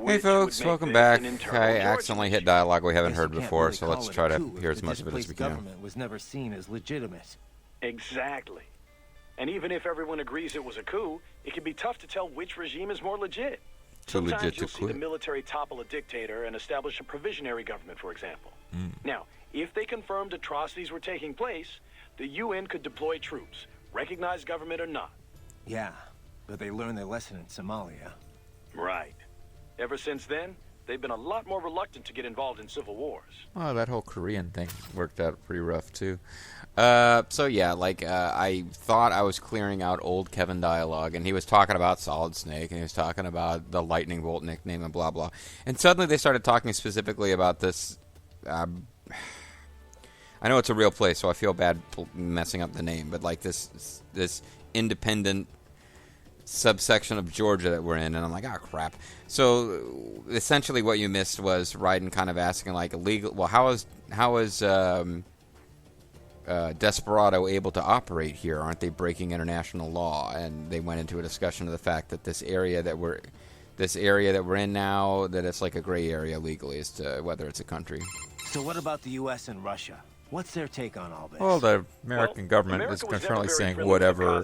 Hey folks, welcome back. I accidentally hit dialogue we haven't heard before, so let's try to hear as much of it as we can. Government was never seen as legitimate. Exactly. And even if everyone agrees it was a coup, it can be tough to tell which regime is more legit. Sometimes you'll see the military topple a dictator and establish a provisionary government, for example. Now, if they confirmed atrocities were taking place, the UN could deploy troops, recognized government or not. Yeah, but they learned their lesson in Somalia. Right. Ever since then, they've been a lot more reluctant to get involved in civil wars. Oh, that whole Korean thing worked out pretty rough, too. So yeah, I thought I was clearing out old Kevin dialogue, and he was talking about Solid Snake, and he was talking about the Lightning Bolt nickname and blah, blah. And suddenly they started talking specifically about this... I know it's a real place, so I feel bad messing up the name, but like this independent subsection of Georgia that we're in, and I'm like, oh crap. So essentially what you missed was Raiden kind of asking like illegal, well, how is Desperado able to operate here? Aren't they breaking international law? And they went into a discussion of the fact that this area that we're in now, that it's like a gray area legally as to whether it's a country. So what about the US and Russia? What's their take on all this? Well, the American government is currently saying whatever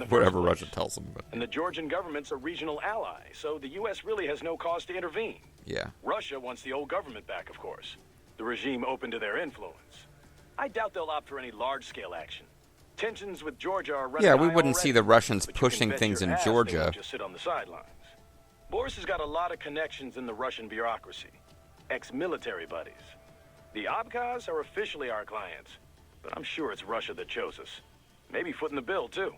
whatever Russia tells them. But. And the Georgian government's a regional ally, so the U.S. really has no cause to intervene. Yeah. Russia wants the old government back, of course. The regime open to their influence. I doubt they'll opt for any large-scale action. Tensions with Georgia are running high we wouldn't already, see the Russians pushing things in Georgia. They won't just sit on the sidelines. Boris has got a lot of connections in the Russian bureaucracy. Ex-military buddies. The Abkhaz are officially our clients, but I'm sure it's Russia that chose us. Maybe footing the bill, too.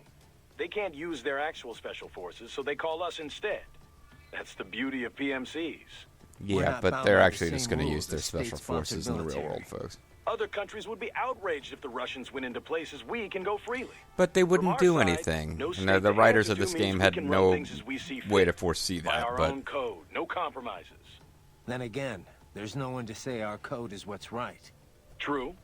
They can't use their actual special forces, so they call us instead. That's the beauty of PMCs. Yeah, but they're actually just going to use their special forces in the real world, folks. Other countries would be outraged if the Russians went into places we can go freely. But they wouldn't do anything. The writers of this game had no way to foresee that. By our own code, no compromises. Then again, there's no one to say our code is what's right. True.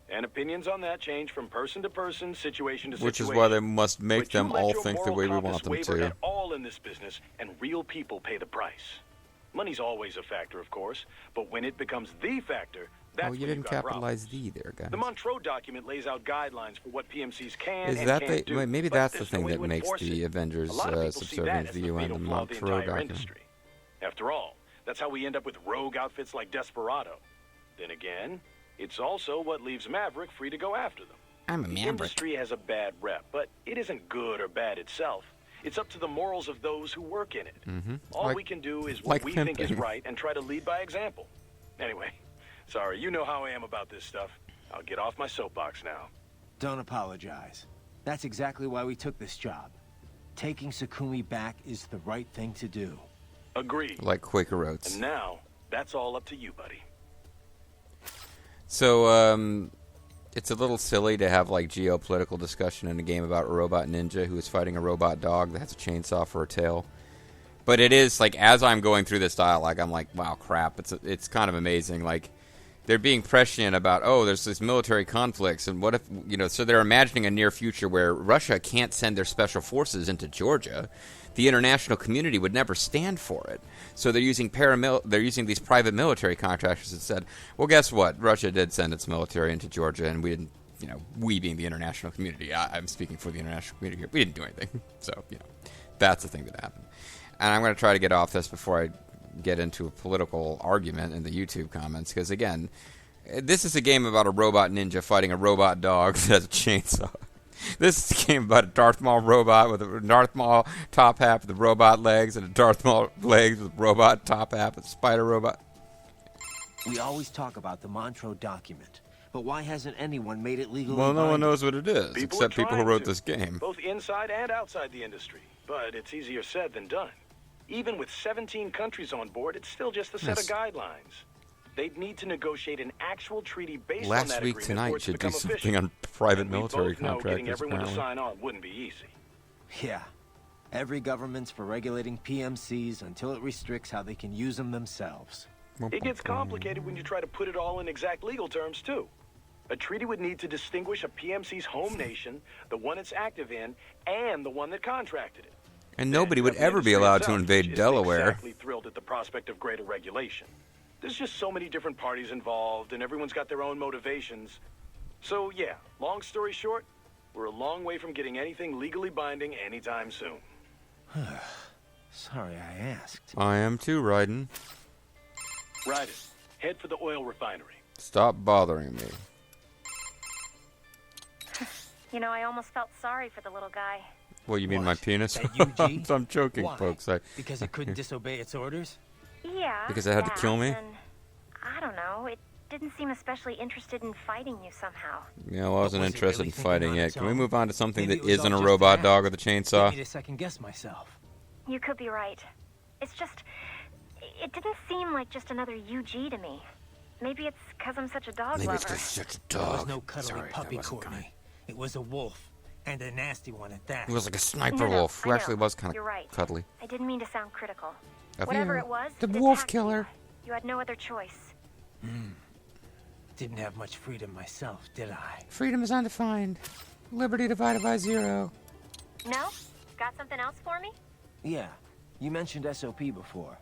And opinions on that change from person to person, situation to situation. Which is why they must make them all think the way we want them to. At all in this business, and real people pay the price. Money's always a factor, of course, but when it becomes the factor, that's when you didn't capitalize problems. "the" there, guys. The Montreux document lays out guidelines for what PMCs can and can't do. Maybe that's the thing that makes the Avengers subservient to the UN, the Montreux document. After all, that's how we end up with rogue outfits like Desperado. Then again, it's also what leaves Maverick free to go after them. I'm a Maverick. The industry has a bad rep, but it isn't good or bad itself. It's up to the morals of those who work in it. All we can do is what we think is right and try to lead by example. Anyway, sorry, you know how I am about this stuff. I'll get off my soapbox now. Don't apologize. That's exactly why we took this job. Taking Sakumi back is the right thing to do. Agreed. Like Quaker Oats. And now, that's all up to you, buddy. So, it's a little silly to have, like, geopolitical discussion in a game about a robot ninja who is fighting a robot dog that has a chainsaw for a tail. But it is, like, as I'm going through this dialogue, I'm like, wow, crap. It's kind of amazing. Like, they're being prescient about, there's this military conflicts, and what if, so they're imagining a near future where Russia can't send their special forces into Georgia. The international community would never stand for it. So they're using these private military contractors instead. Well, guess what? Russia did send its military into Georgia, and we didn't, we being the international community, I'm speaking for the international community here, we didn't do anything. So, that's the thing that happened. And I'm going to try to get off this before I get into a political argument in the YouTube comments, because, again, this is a game about a robot ninja fighting a robot dog that has a chainsaw. This is a game about a Darth Maul robot with a Darth Maul top hat with robot legs, and a Darth Maul legs with robot top hat with a spider robot. We always talk about the Montreux document, but why hasn't anyone made it legal? Well, no one knows what it is, except people who wrote this game. Both inside and outside the industry, but it's easier said than done. Even with 17 countries on board, it's still just a set of guidelines. They'd need to negotiate an actual treaty based on that agreement. Last week tonight should do something on private military contractors. Getting everyone to sign on wouldn't be easy. Yeah. Every government's for regulating PMCs until it restricts how they can use them themselves. It gets complicated when you try to put it all in exact legal terms, too. A treaty would need to distinguish a PMC's home nation, the one it's active in, and the one that contracted it. And nobody would ever be allowed to invade Delaware. Exactly thrilled at the prospect of greater regulation. There's just so many different parties involved, and everyone's got their own motivations. So yeah, long story short, we're a long way from getting anything legally binding anytime soon. Sorry I asked. I am too, Raiden. Raiden, head for the oil refinery. Stop bothering me. You know, I almost felt sorry for the little guy. Well, you mean my What? penis? That UG? I'm joking, Why? folks. Because it couldn't disobey its orders? Yeah. Because it had to that, kill me? and I don't know. It didn't seem especially interested in fighting you somehow. Yeah, well, I wasn't was it interested really in thinking fighting on it. its Can we own? move on to something Maybe that it was isn't a all just robot an dog with a Get chainsaw? me to second guess myself. You could be right. It's just... It didn't seem like just another UG to me. Maybe it's because I'm such a dog Maybe lover. it's because such a It dog. was no cuddly Sorry, that puppy, wasn't Courtney. kind. It was a wolf, and a nasty one at that. It was like a sniper No, wolf, who I know. actually was kind You're of right. cuddly. I didn't mean to sound critical. Have Whatever you- it was, the it wolf attacked killer. You had no other choice. Didn't have much freedom myself, did I? Freedom is undefined. Liberty divided by 0. No? Got something else for me? Yeah, you mentioned SOP before.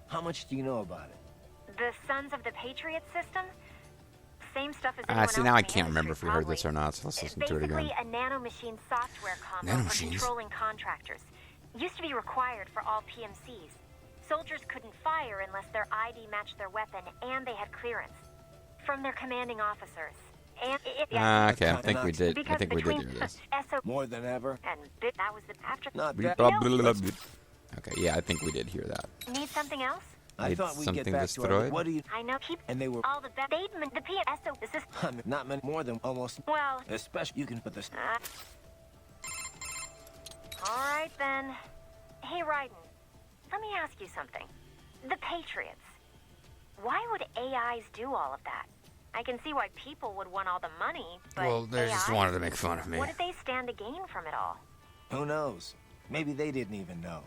How much do you know about it? The Sons of the Patriot system? Same stuff as anyone See, else now in I the can't remember industry, if we heard this probably. or not, so let's listen to it again. Basically, a nanomachine software combo for Nanomachines? controlling contractors. Used to be required for all PMCs. Soldiers couldn't fire unless their ID matched their weapon and they had clearance from their commanding officers. And Okay, I think we did. I because think we did between hear this. SO More than ever? and that was the after. Not Beep, bad. bop, blah, blah, blah. Okay, yeah, I think we did hear that. Need something else? I Need thought we'd something get back to our... destroyed? What do you... I know. Keep And they were... all the best. The PSO. This is Not many more than almost... well. Especially you can put this... All right then. Hey, Raiden, let me ask you something. The Patriots. Why would AIs do all of that? I can see why people would want all the money, but Well, they just AIs, wanted to make fun of me. what did they stand to gain from it all? Who knows? Maybe they didn't even know.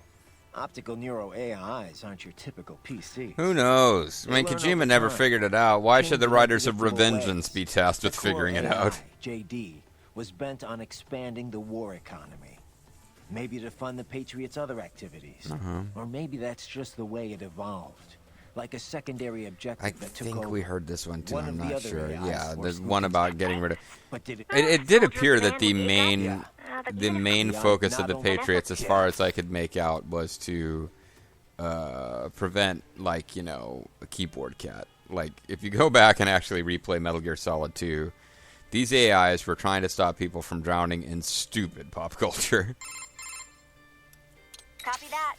Optical neuro AIs aren't your typical PC. Who knows? I mean, They learn Kojima over never time. figured it out. Why should the Changing writers of unpredictable Revengeance ways. be tasked with The core figuring it AI, out? JD, was bent on expanding the war economy. Maybe to fund the Patriots' other activities. Or maybe that's just the way it evolved. Like a secondary objective I that took think over. we heard this one too. One I'm of the not other sure. AIs Yeah, for there's spooky one about stuff. getting rid of. But did it... It did Soldiers appear that and the AIs. main Yeah. the main Yeah, focus of not the only- Patriots, as far as I could make out, was to prevent, like, you know, a keyboard cat. Like, if you go back and actually replay Metal Gear Solid 2, these AIs were trying to stop people from drowning in stupid pop culture. Copy that.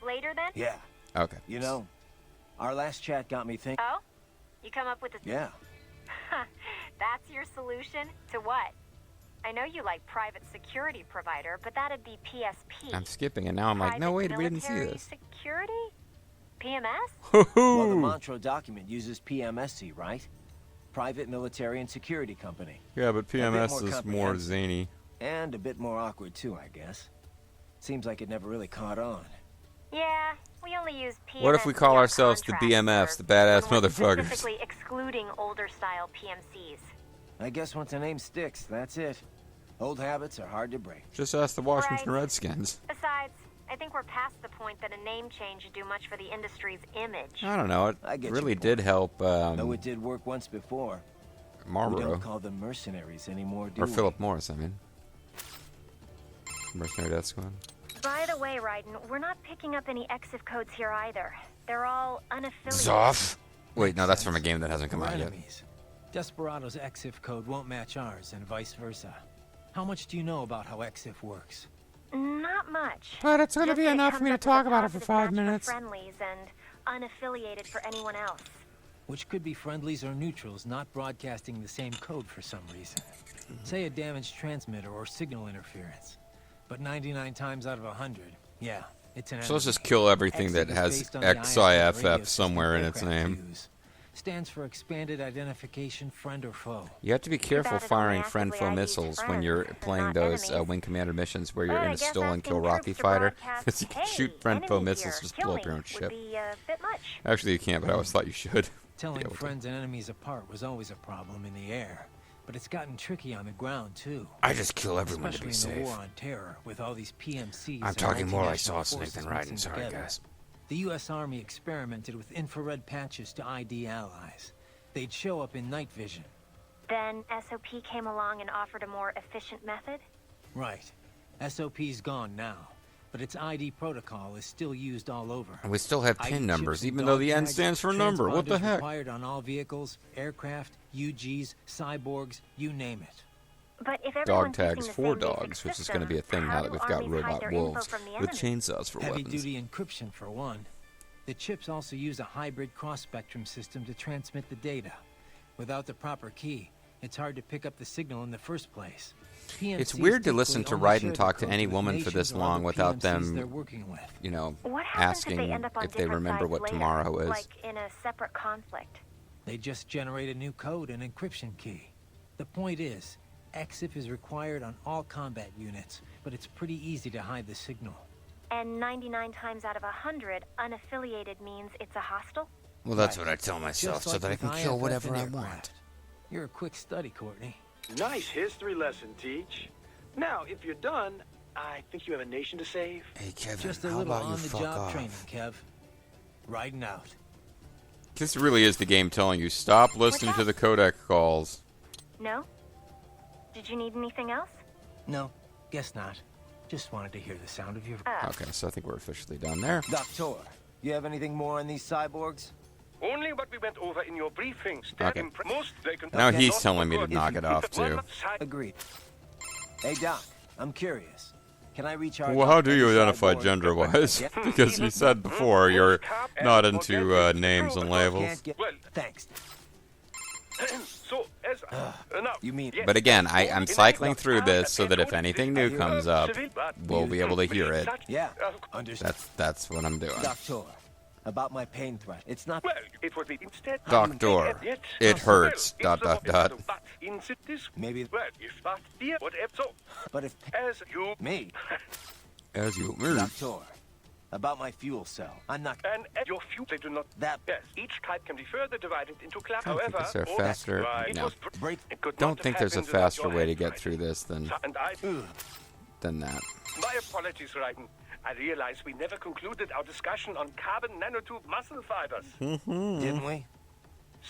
Later then? Yeah. Okay. You know, our last chat got me thinking... Oh? You come up with a... Yeah. That's your solution? To what? I know you like private security provider, but that'd be PSP. I'm skipping, and now I'm like, no, Private wait, we didn't see military this. Security? PMS? Well, the Hoo-hoo! Montreux document uses PMSC, right? Private Military and Security Company. Yeah, but more PMS is more comprehensive. zany. And a bit more awkward, too, I guess. Seems like it never really caught on. Yeah, we only use PMS. What if we call ourselves the BMFs, the badass when we're motherfuckers? Specifically excluding older style PMCs. I guess once a name sticks, that's it. Old habits are hard to break. Just ask the Washington Right. Redskins. Besides, I think we're past the point that a name change would do much for the industry's image. I don't know. It I get really your did point. help Though it did work once before. We Marlboro. don't call them mercenaries anymore, do Or we? Philip Morris, I mean. Mercenary Death Squad. By the way, Raiden, we're not picking up any EXIF codes here either. They're all unaffiliated. Zoff! Wait, no, Makes that's from a sense. game that hasn't come We're out yet. enemies. Desperado's EXIF code won't match ours, and vice versa. How much do you know about how EXIF works? Not much. But it's gonna Just be that it enough for comes me to up with talk a about it for positive 5 match minutes. For friendlies and unaffiliated for anyone else. Which could be friendlies or neutrals not broadcasting the same code for some reason. Say a damaged transmitter or signal interference. But 99 times out of 100, yeah, it's an So let's enemy. just kill everything that EXIF is has based on the ISR radio XIFF system somewhere in its aircraft name. use. Stands for Expanded Identification Friend or Foe. You have to be careful bad it firing only friend actively foe IDs missiles when friends you're and playing not those enemies. Wing Commander missions where you're But in I a guess stolen kill asking Rocky troops to fighter. broadcast, Because you can "Hey, shoot friend foe enemies missiles, here, just kill blow up me," your own would ship. be a bit much. Actually, you can't, but I always thought you should. Telling able to. friends and enemies apart was always a problem in the air. But it's gotten tricky on the ground, too. I just kill everyone to Especially be in the safe. war on terror, with all these PMCs. I'm and talking more like multinational Saw Snake forces than Raiden, mixing sorry together. guys. The U.S. Army experimented with infrared patches to ID allies. They'd show up in night vision. Then SOP came along and offered a more efficient method? Right. SOP's gone now, but its ID protocol is still used all over. And we still have ID pin numbers, chips and even though the dog N tags, stands for number. What the transponders heck? required on all vehicles, aircraft, UGs, cyborgs, you name it. But if Dog everyone's tags using the for same basic dogs, which is system, going to be a thing how now that do we've got armies hide robot their info wolves from the with enemy? chainsaws for weapons. Heavy-duty encryption, for one. The chips also use a hybrid cross-spectrum system to transmit the data. Without the proper key, it's hard to pick up the signal in the first place. It's PMCs weird to listen to typically only Raiden share talk the to any codes with woman for this nations or long other without PMCs they're them, working with. you know, What happens asking if they end up on if they different remember sides what later, tomorrow is. like in a separate conflict? They just generate a new code and encryption key. The point is, EXIF is required on all combat units, but it's pretty easy to hide the signal. And 99 times out of 100, unaffiliated means it's a hostile? Well, that's Right. what I tell myself, Just so like that I with can kill IFF whatever and I aircraft. want. You're a quick study, Courtney. Nice history lesson, Teach. Now, if you're done, I think you have a nation to save. Hey, Kevin, Just a how little about you fuck on-the-job off? training, Kev. Riding out. This really is the game telling you, stop listening to the codec calls. No? Did you need anything else? No, guess not. Just wanted to hear the sound of your... Okay, so I think we're officially done there. Doctor, you have anything more on these cyborgs? Only what we went over in your briefings. Okay. Most they can Now he's not telling me to record. knock it off, too. One side- Agreed. Hey, Doc, I'm curious. Can I recharge... Well, how do you identify gender-wise? Because you said before you're not into names and labels. Can't get... Well, Thanks. so as now, You mean... yes, But again, I'm in cycling any through this so that if code, anything this new is comes up, civil, but we'll be able to hear it. such- Yeah, understood. That's what I'm doing. Doctor, about my pain threat. It's not... Well, it would be instead. Doctor, Yet- it hurts, Well, dot, it's dot, the- dot. But in this, Maybe... well, if not fear, whatever. So, But if... as you Me, As you Doctor, about my fuel cell. I'm not... and at your fuel, they do not. That... Yes, each type can be further divided into classes. I don't think However, is there a all faster- that- it no. was Break... it could don't not think have there's a happened without faster your way to help, get Raiden. through this than And I, that. my apologies, Raiden. I realize we never concluded our discussion on carbon nanotube muscle fibers. Didn't we?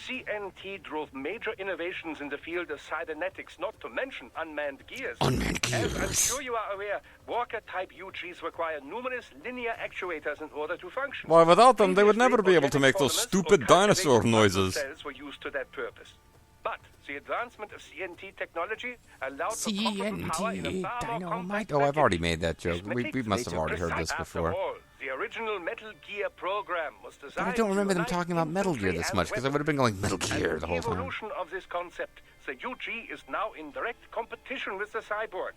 CNT drove major innovations in the field of cybernetics, not to mention unmanned gears. Unmanned As I'm gears. sure you are aware, Walker-type UGs require numerous linear actuators in order to function. Why, without them, they would Previously, never be able to make those organic stupid polymers or dinosaur cultivated muscle noises. cells were used to that purpose. But the advancement of CNT technology allowed for comparable power in a far more compact Oh, I've already package. made that joke. We must have already heard this After before. all, the original Metal Gear program was designed But I don't remember to them unite talking about Metal Gear infantry this and much, because I would have been going Metal weapons. Gear And the whole time. evolution of this concept, the UG is now in direct competition with the cyborg.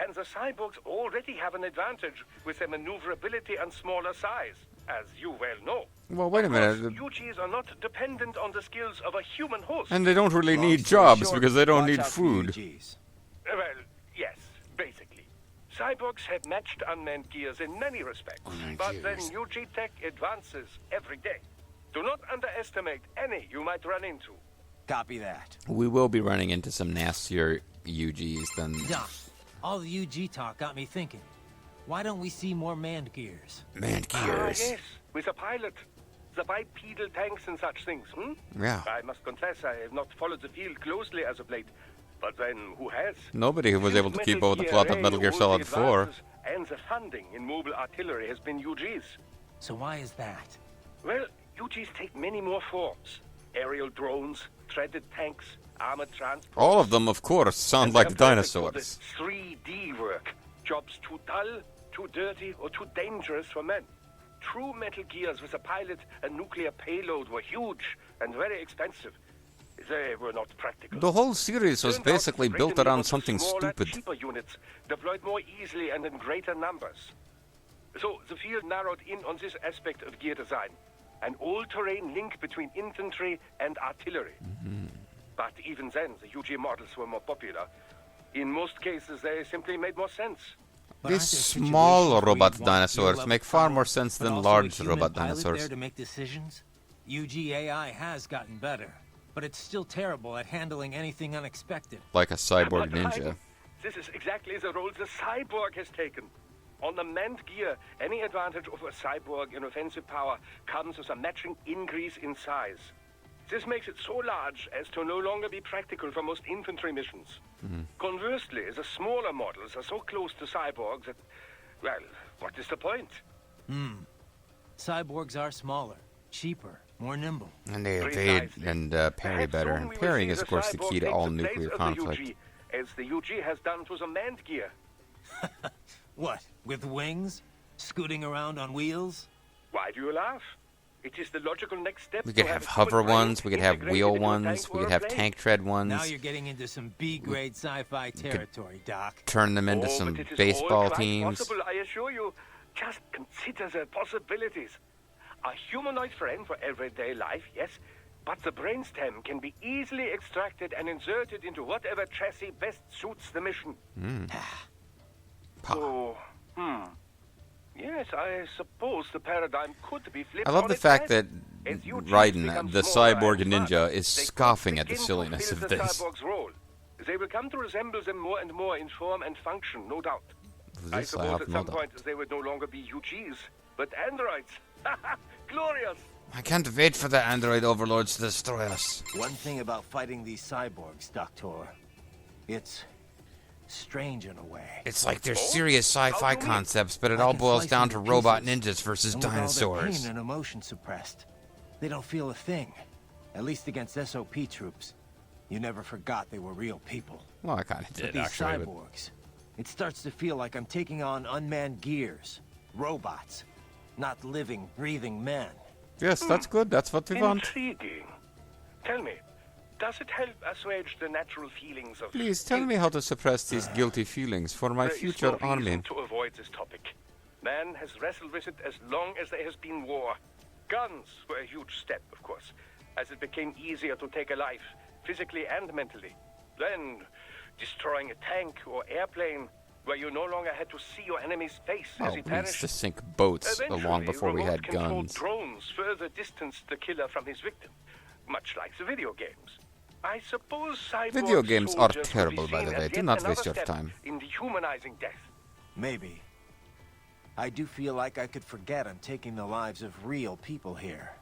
And the cyborgs already have an advantage with their maneuverability and smaller size, as you well know. Well, wait a Of course, minute. UGs are not dependent on the skills of a human host. And they don't really Long need story jobs short, because they don't watch need out for food. UGs. Well, yes, basically. Cyborgs have matched unmanned gears in many respects, Unmanned but then gears. UG tech advances every day. Do not underestimate any you might run into. Copy that. We will be running into some nastier UGs than... Doc, all the UG talk got me thinking. Why don't we see more manned gears? Manned Ah, gears. yes, with a pilot. The bipedal tanks and such things, Yeah. I must confess I have not followed the field closely as of late. But then, who has? Nobody was able to Since keep up with the Gear plot of A, Metal Gear all Solid the 4. advances and the funding in mobile artillery has been UGs. So why is that? Well, UGs take many more forms. Aerial drones, treaded tanks, armored transport. All of them, of course, sound And like they're perfect for dinosaurs. the 3D work. Jobs too dull, too dirty, or too dangerous for men. True Metal Gears with a pilot and nuclear payload were huge and very expensive. They were not practical. The whole series was Turned out basically built Raiden around wanted something smaller, stupid. cheaper units, deployed more easily and in greater numbers. So the field narrowed in on this aspect of gear design, an all-terrain link between infantry and artillery. But even then, the UG models were more popular. In most cases, they simply made more sense. But aren't These there small situations where robot you'd want dinosaurs gear-level make far power, more sense but than also a large human robot pilot dinosaurs. there to make decisions? UG AI has gotten better, but it's still terrible at handling anything unexpected. Like a cyborg But ninja. This is exactly the role the cyborg has taken. On the manned gear, any advantage of a cyborg in offensive power comes as a matching increase in size. This makes it so large as to no longer be practical for most infantry missions. Conversely, the smaller models are so close to cyborgs that, well, what is the point? Cyborgs are smaller, cheaper, more nimble. And they evade and parry Perhaps better. soon And we will parrying see is, of the course, the cyborg key to take all the place nuclear of the conflict. UG, as the UG has done to the manned gear. What, with wings? Scooting around on wheels? Why do you laugh? It is the logical next step. We to could have a hover human brain ones, we could have integrated wheel into a ones, tank we or could a have plane. tank tread Now ones, you're getting into some B-grade sci-fi territory, Doc. turn them into Oh, some but it is all baseball quite teams. Possible, I assure you. Just consider the possibilities. A humanoid frame for everyday life, yes, but the brainstem can be easily extracted and inserted into whatever chassis best suits the mission. So, yes, I suppose the paradigm could be flipped. I love on the its fact head. that As UGs Raiden, become the smaller cyborg and ninja, smarter, is they could scoffing at the begin to silliness fill of the this. cyborg's role. They will come to resemble them more and more in form and function, no doubt. I This I suppose have at no some doubt. point they would no longer be UGs, but androids. Glorious! I can't wait for the android overlords to destroy us. One thing about fighting these cyborgs, Doctor, it's strange in a way. It's like they're serious sci-fi How do you mean? concepts, but it I all can boils slice down them to to robot pieces, ninjas versus and with all their dinosaurs. pain and emotion suppressed, they don't feel a thing. At least against SOP troops. You never forgot they were real people. Well, I kind of But did, these actually. But cyborgs, it starts to feel like I'm taking on unmanned gears, robots, not living, breathing men. yes, that's good. That's what we want. Intriguing. Tell me, does it help assuage the natural feelings of... Please tell me how to suppress these guilty feelings for my There is future no army. reason to avoid this topic. Man has wrestled with it as long as there has been war. Guns were a huge step, of course, as it became easier to take a life, physically and mentally. Then, destroying a tank or airplane, where you no longer had to see your enemy's face as Oh, he we used perished. to sink boats long Eventually, before we had remote-controlled guns. drones further distanced the killer from his victim, much like the video games. I suppose cyborg Video games are soldiers would be terrible, by seen the as way. Do yet not another waste your step time. in dehumanizing death. Maybe. I do feel like I could forget I'm taking the lives of real people here.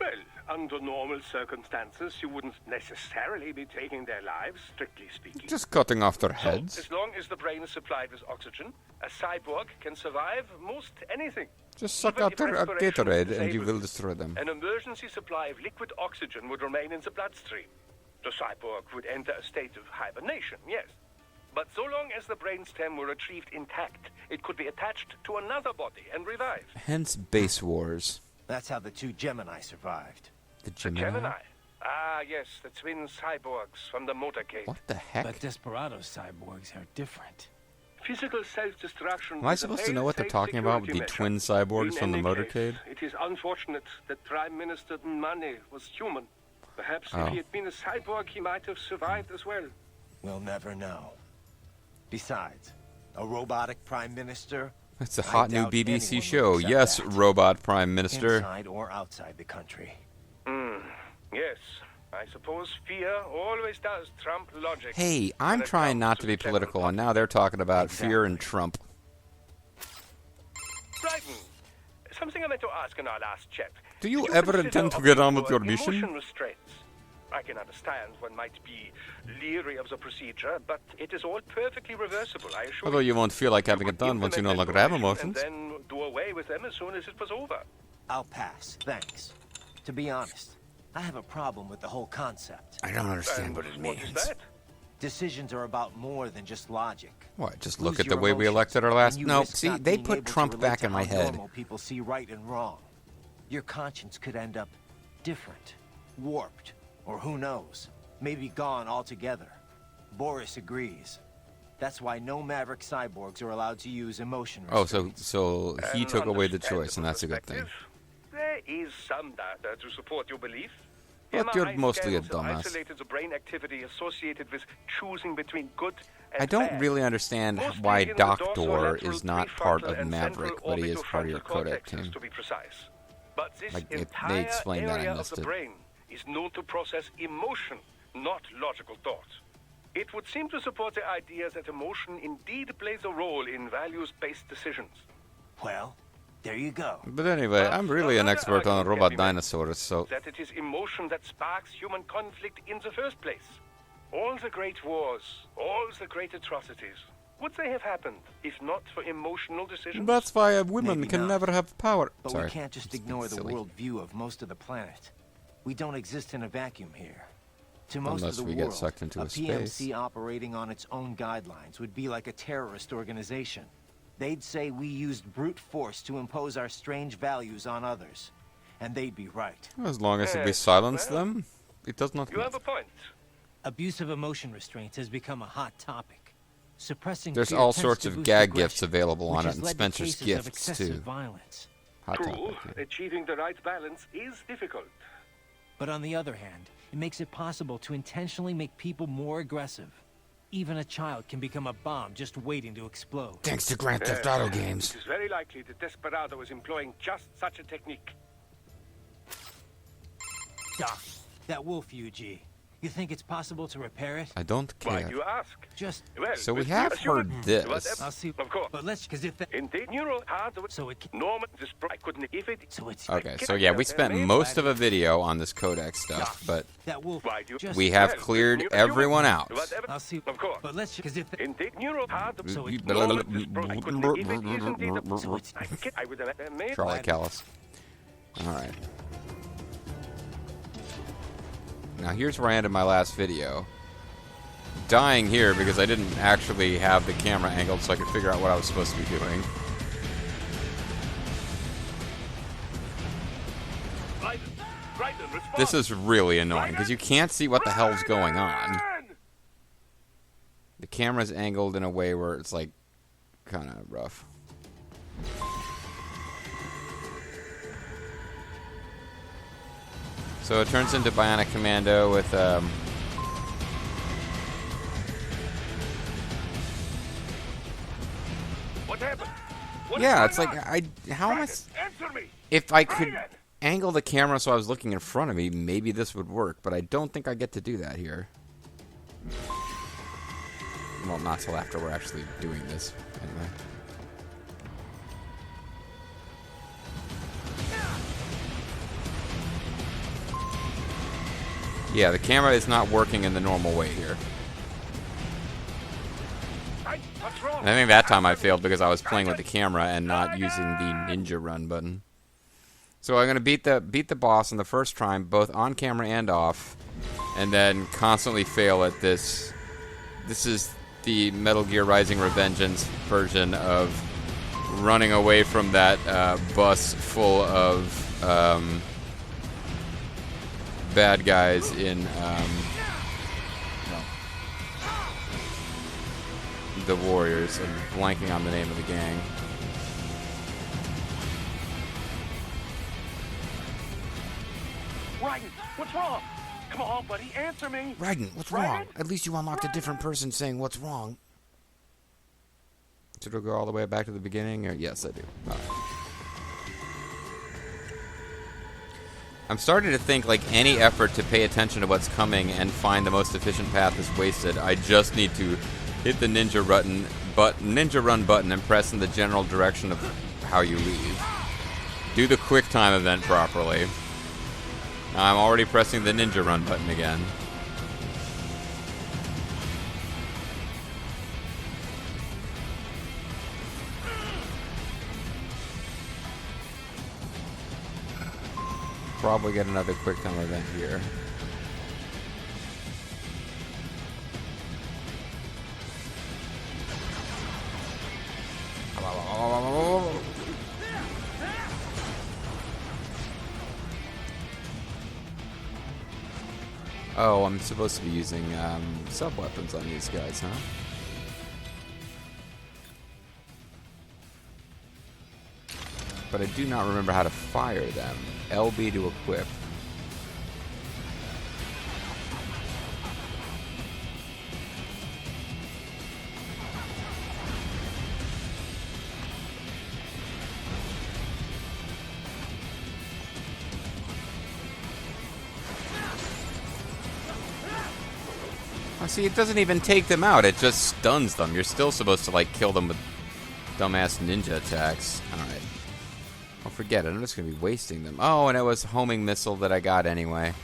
Well, under normal circumstances, you wouldn't necessarily be taking their lives, strictly speaking. Just cutting off their So, heads. as long as the brain is supplied with oxygen, a cyborg can survive most anything. Just suck Even out if their respiration is Gatorade and you disabled, will destroy them. An emergency supply of liquid oxygen would remain in the bloodstream. The cyborg would enter a state of hibernation, yes. But so long as the brainstem were retrieved intact, it could be attached to another body and revived. Hence base wars. That's how the two Gemini survived. The Gemini. Gemini? Ah, yes, the twin cyborgs from the motorcade. What the heck? But Desperados cyborgs are different. Physical self-destruction. Am I is a supposed to know what they're fail-safe talking about with the security twin measure. cyborgs In from the any motorcade? case, it is unfortunate that Prime Minister Nmane was human. Perhaps Oh. if he had been a cyborg, he might have survived as well. We'll never know. Besides, a robotic prime minister, It's a I hot new doubt BBC anyone show. would accept Yes, that. robot prime minister. inside or outside the country. Yes, I suppose fear always does trump logic. Hey, I'm when it trying comes not to to be the general political, and public. now they're talking about fear and Exactly. Trump. Raiden, something I meant to ask in our last chat. Do you Did ever consider intend to opting get on with for your mission? emotion restraints? I can understand one might be leery of the procedure, but it is all perfectly reversible, I assure Although you won't feel like having could it done once you no implement longer have emotion emotions. And then do away with them as soon as it was over. I'll pass, thanks. To be honest, I have a problem with the whole concept. I don't understand And what it what is means. that? Decisions are about more than just logic. What, just Lose look at the your way we emotions, elected our last... and you No, risk see, not they being put able to Trump relate back to in my how head. normal people see right and wrong. Your conscience could end up different, warped, or who knows, maybe gone altogether. Boris agrees. That's why no Maverick cyborgs are allowed to use emotion Oh, restraints. so he An took away the choice, and understandable that's a good thing. perspective. There is some data to support your belief. But you're MRI mostly a scans have dumbass. isolated the brain activity associated with choosing between good and I don't bad. really understand Mostly why in the Doctor dorsolateral, is not part prefrontal, of and Maverick, central but he is part of your orbitofrontal Kodak cortexes, team. to be precise. But this Like, they entire explained that, I area of missed the it. brain is known to process emotion, not logical thought. It would seem to support the idea that emotion indeed plays a role in values-based decisions. Well, there you go. But anyway, I'm really an expert on robot dinosaurs, so... That it is emotion that sparks human conflict in the first place. All the great wars, all the great atrocities, would they have happened if not for emotional decisions? That's why women Maybe can not. never have power. But Sorry. we can't just ignore the silly. world view of most of the planet. We don't exist in a vacuum here. To most Unless of the we get world, sucked into a a PMC space. operating on its own guidelines would be like a terrorist organization. They'd say we used brute force to impose our strange values on others. And they'd be right. As long as we Yes, silence well, them, it does not You have a point. Abuse of emotion restraints has become a hot topic. Suppressing There's fear all tends sorts to of boost gag aggression, gifts available which on it, has and led to Spencer's cases of gifts excessive too. violence. Hot True, topic. Yeah. achieving the right balance is difficult. But on the other hand, it makes it possible to intentionally make people more aggressive. Even a child can become a bomb just waiting to explode. Thanks to Grand Theft Auto games. It is very likely that Desperado is employing just such a technique. Doc, that wolf UG. You think it's possible to repair it? I don't Why care. do you ask? Just, Well, So we with have assured- heard this. Whatever- I'll see. Of course. But let's, because if that, Indeed, neural hardware. so it can, Norman, this I couldn't if it. so it's, Okay, so yeah, we spent most of a video on this codex stuff, but that wolf, Why do you? just, we have Well, cleared with everyone out. Whatever. I'll see. Of course. But let's, because if that, Indeed, neural hardware. so it, Norman, this I couldn't if it is indeed a- so it's, I would have made. Charlie Callis. Alright. Now here's where I ended my last video. Dying here because I didn't actually have the camera angled so I could figure out what I was supposed to be doing. Raiden, respond. This is really annoying because you can't see what the hell's going on. Raiden! The camera's angled in a way where it's like kind of rough. So it turns into Bionic Commando with What happened? What yeah, is it's going like on? how am I Raiden, answer me. if I could Raiden! angle the camera so I was looking in front of me, maybe this would work, but I don't think I get to do that here. Well, not till after we're actually doing this, anyway. Yeah, the camera is not working in the normal way here. Hey, what's wrong? And I think that time I failed because I was playing with the camera and not using the ninja run button. So I'm gonna beat the boss on the first try, both on camera and off, and then constantly fail at this. This is the Metal Gear Rising Revengeance version of running away from that bus full of bad guys in the Warriors. I'm blanking on the name of the gang. Raiden, what's wrong? Come on, buddy, answer me. Raiden, what's wrong? At least you unlocked a different person saying what's wrong. Should we go all the way back to the beginning? Or yes, I do. All right. I'm starting to think like any effort to pay attention to what's coming and find the most efficient path is wasted. I just need to hit the ninja run button and press in the general direction of how you leave. Do the quick time event properly. Now I'm already pressing the ninja run button again. Probably get another quick time event here. Oh, I'm supposed to be using sub-weapons on these guys, huh? But I do not remember how to fire them. LB to equip. See, it doesn't even take them out. It just stuns them. You're still supposed to, like, kill them with dumbass ninja attacks. Alright. Well, forget it. I'm just going to be wasting them. Oh, and it was homing missile that I got anyway.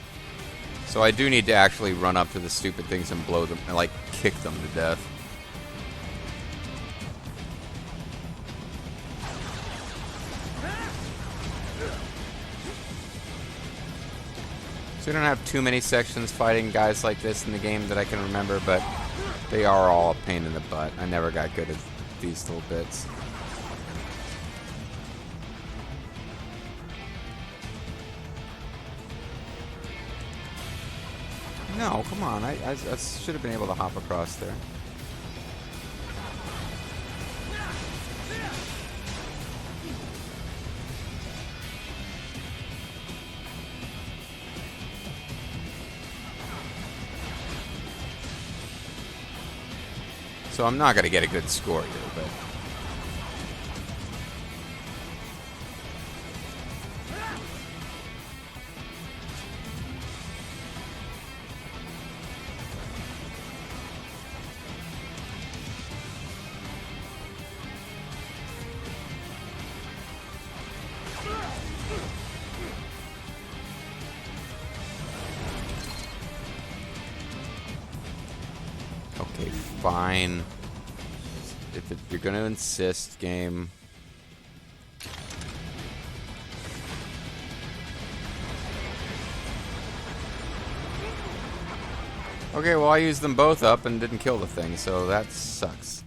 So I do need to actually run up to the stupid things and blow them, and, like, kick them to death. So we don't have too many sections fighting guys like this in the game that I can remember, but they are all a pain in the butt. I never got good at these little bits. No, come on. I should have been able to hop across there. So I'm not going to get a good score here, but... Okay, fine. If you're gonna insist, game. Okay, well I used them both up and didn't kill the thing, so that sucks.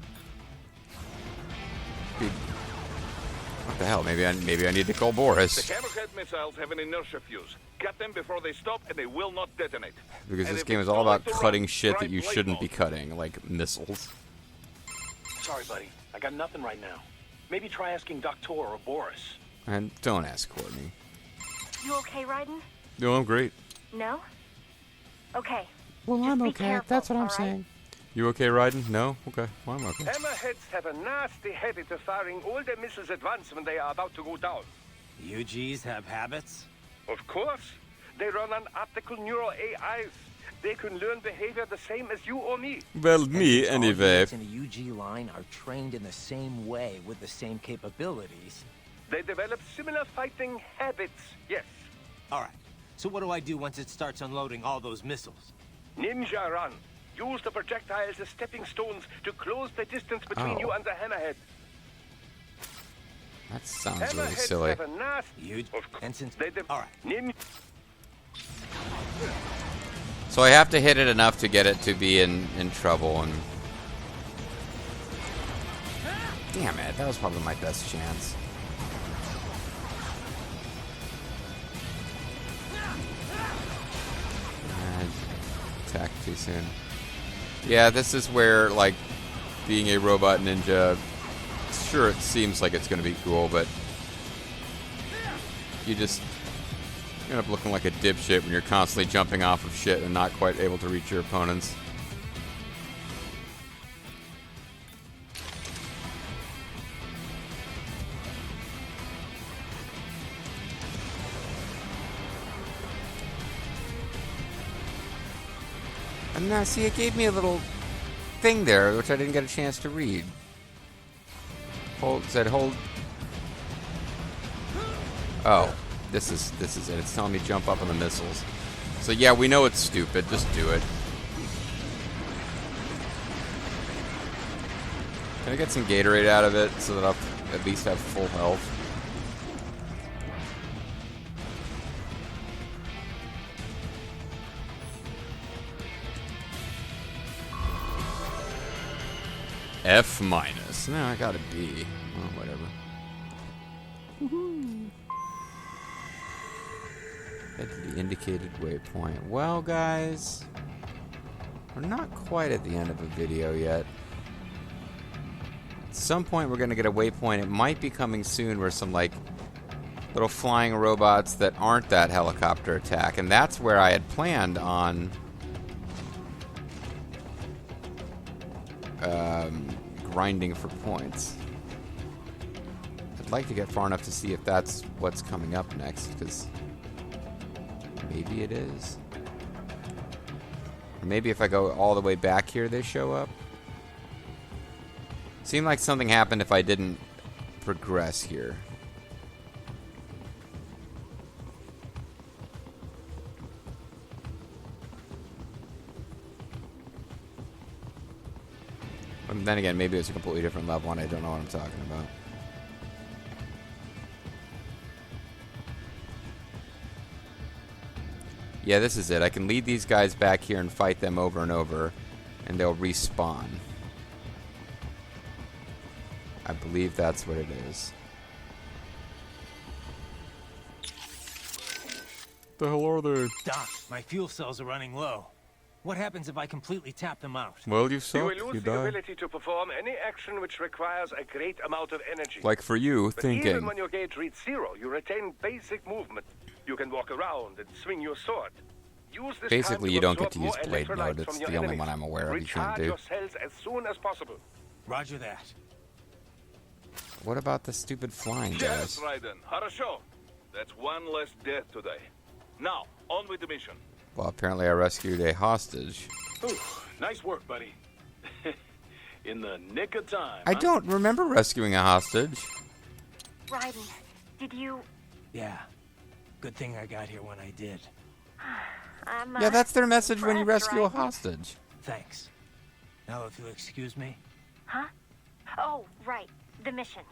What the hell? Maybe I need to call Boris. The Hammerhead missiles have an inertia fuse. Cut them before they stop, and they will not detonate. Because And this if game it's is all too late about to cutting run, shit try that you blade shouldn't be mode. cutting, like missiles. Sorry, buddy. I got nothing right now. Maybe try asking Doctor or Boris. And don't ask Courtney. You okay, Raiden? No, I'm great. No? Okay. Well, Just I'm be okay. careful, That's what I'm all right? saying. You okay, Raiden? No? Okay. Well, I'm okay. Hammerheads have a nasty habit of firing all their missiles at once when they are about to go down. UGs have habits? Of course. They run on optical neural AIs. They can learn behavior the same as you or me. Well, me, All anyway. units in a UG line are trained in the same way with the same capabilities. They develop similar fighting habits, yes. All right. So what do I do once it starts unloading all those missiles? Ninja run. Use the projectiles as stepping stones to close the distance between Oh. you and the hammerhead. That sounds really Hammerheads silly. have a nasty... Huge. Of course. And since All right. So I have to hit it enough to get it to be in trouble, and... Damn it, that was probably my best chance. And attacked too soon. Yeah, this is where, like, being a robot ninja, sure, it seems like it's going to be cool, but you just end up looking like a dipshit when you're constantly jumping off of shit and not quite able to reach your opponents. And now, see, it gave me a little thing there, which I didn't get a chance to read. Said hold. Oh, this is it. It's telling me jump up on the missiles. So yeah, we know it's stupid. Just do it. Can I get some Gatorade out of it so that I'll at least have full health? F minus. No, I got a B. Oh, whatever. Head to the indicated waypoint. Well, guys, we're not quite at the end of a video yet. At some point, we're going to get a waypoint. It might be coming soon where some, like, little flying robots that aren't that helicopter attack. And that's where I had planned on grinding for points. I'd like to get far enough to see if that's what's coming up next, because maybe it is. Or maybe if I go all the way back here, they show up. Seemed like something happened if I didn't progress here. And then again, maybe it's a completely different level and I don't know what I'm talking about. Yeah, this is it. I can lead these guys back here and fight them over and over, and they'll respawn. I believe that's what it is. The hell are they? Doc, my fuel cells are running low. What happens if I completely tap them out? Well, you You suck. will You lose the die. ability to perform any action which requires a great amount of energy. Like for you, But even thinking. when your gauge reaches 0, you retain basic movement. You can walk around and swing your sword. Use this Basically, time you don't get absorb to use more blade electrolytes mode. It's from your the only enemies. one I'm aware of you can't Recharge do. your cells as soon as possible. Roger that. What about the stupid flying Yes, guys? Raiden. Harasho. That's one less death today. Now, on with the mission. Well, apparently I rescued a hostage. Ooh, nice work, buddy. In the nick of time. I huh? don't remember rescuing a hostage. Raiden, did you... Yeah. Good thing I got here when I did. I'm, Yeah, that's their message when you impressed, rescue a Raiden. hostage. Thanks. Now, if you'll excuse me. Huh? Oh, right. The mission.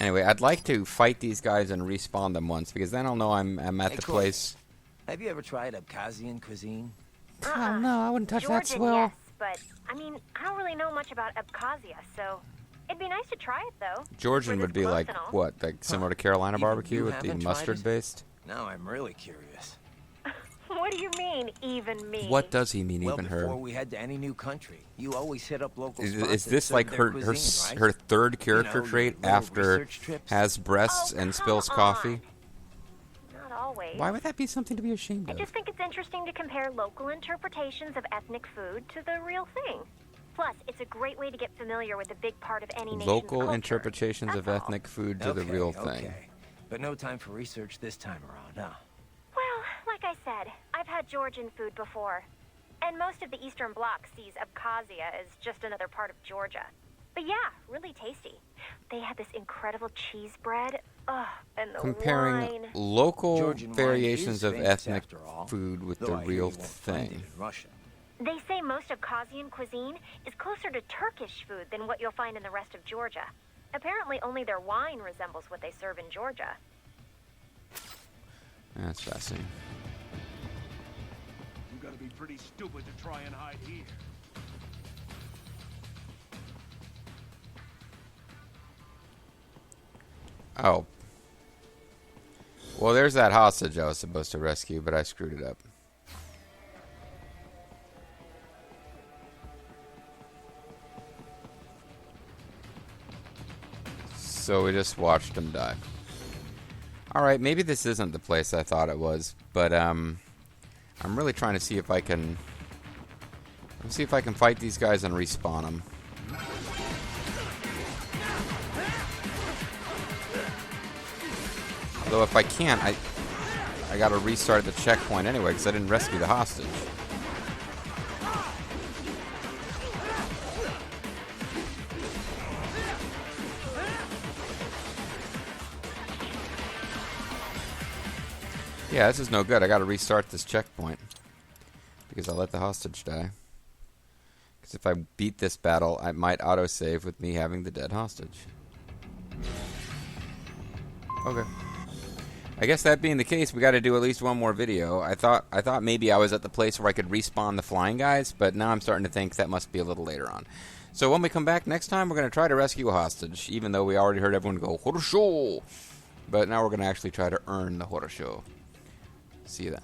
Anyway, I'd like to fight these guys and respawn them once, because then I'll know I'm at Hey, the Corey. place. Have you ever tried Abkhazian cuisine? Oh, no, I wouldn't touch that Georgian, swill. yes, but, I mean, I don't really know much about Abkhazia, so it'd be nice to try it, though. Georgian We're would this be close like, and all. what, like similar to Carolina Even barbecue you with the haven't tried mustard it? based? Now I'm really curious. What do you mean, even me? What does he mean, Well, even before her? we head to any new country, you always hit up local Is spots that this serve like their her cuisine, right? her third character your trait little after research trips? has breasts Oh, and come spills coffee? on. Not always. Why would that be something to be ashamed I of? just think it's interesting to compare local interpretations of ethnic food to the real thing. Plus, it's a great way to get familiar with a big part of any nation's Local culture. interpretations of That's all. ethnic food to the real thing. Okay. But no time for research this time around, huh? Well, like I said, I've had Georgian food before. And most of the Eastern Bloc sees Abkhazia as just another part of Georgia. But yeah, really tasty. They had this incredible cheese bread. Ugh, and the Comparing wine. local Georgian wine variations is of famous ethnic after all, food with though the I hear real you won't find it thing. in Russia. They say most Abkhazian cuisine is closer to Turkish food than what you'll find in the rest of Georgia. Apparently only their wine resembles what they serve in Georgia. That's fascinating. You gotta be pretty stupid to try and hide here. Oh. Well, there's that hostage I was supposed to rescue, but I screwed it up. So we just watched him die. Alright, maybe this isn't the place I thought it was, but I'm really trying to see if I can... Let's see if I can fight these guys and respawn them. Although if I can't, I gotta restart the checkpoint anyway, because I didn't rescue the hostage. Yeah, this is no good. I gotta restart this checkpoint. Because I let the hostage die. Because if I beat this battle, I might autosave with me having the dead hostage. Okay. I guess that being the case, we got to do at least one more video. I thought maybe I was at the place where I could respawn the flying guys, but now I'm starting to think that must be a little later on. So when we come back next time, we're going to try to rescue a hostage, even though we already heard everyone go, Horosho! But now we're going to actually try to earn the Horosho. See you then.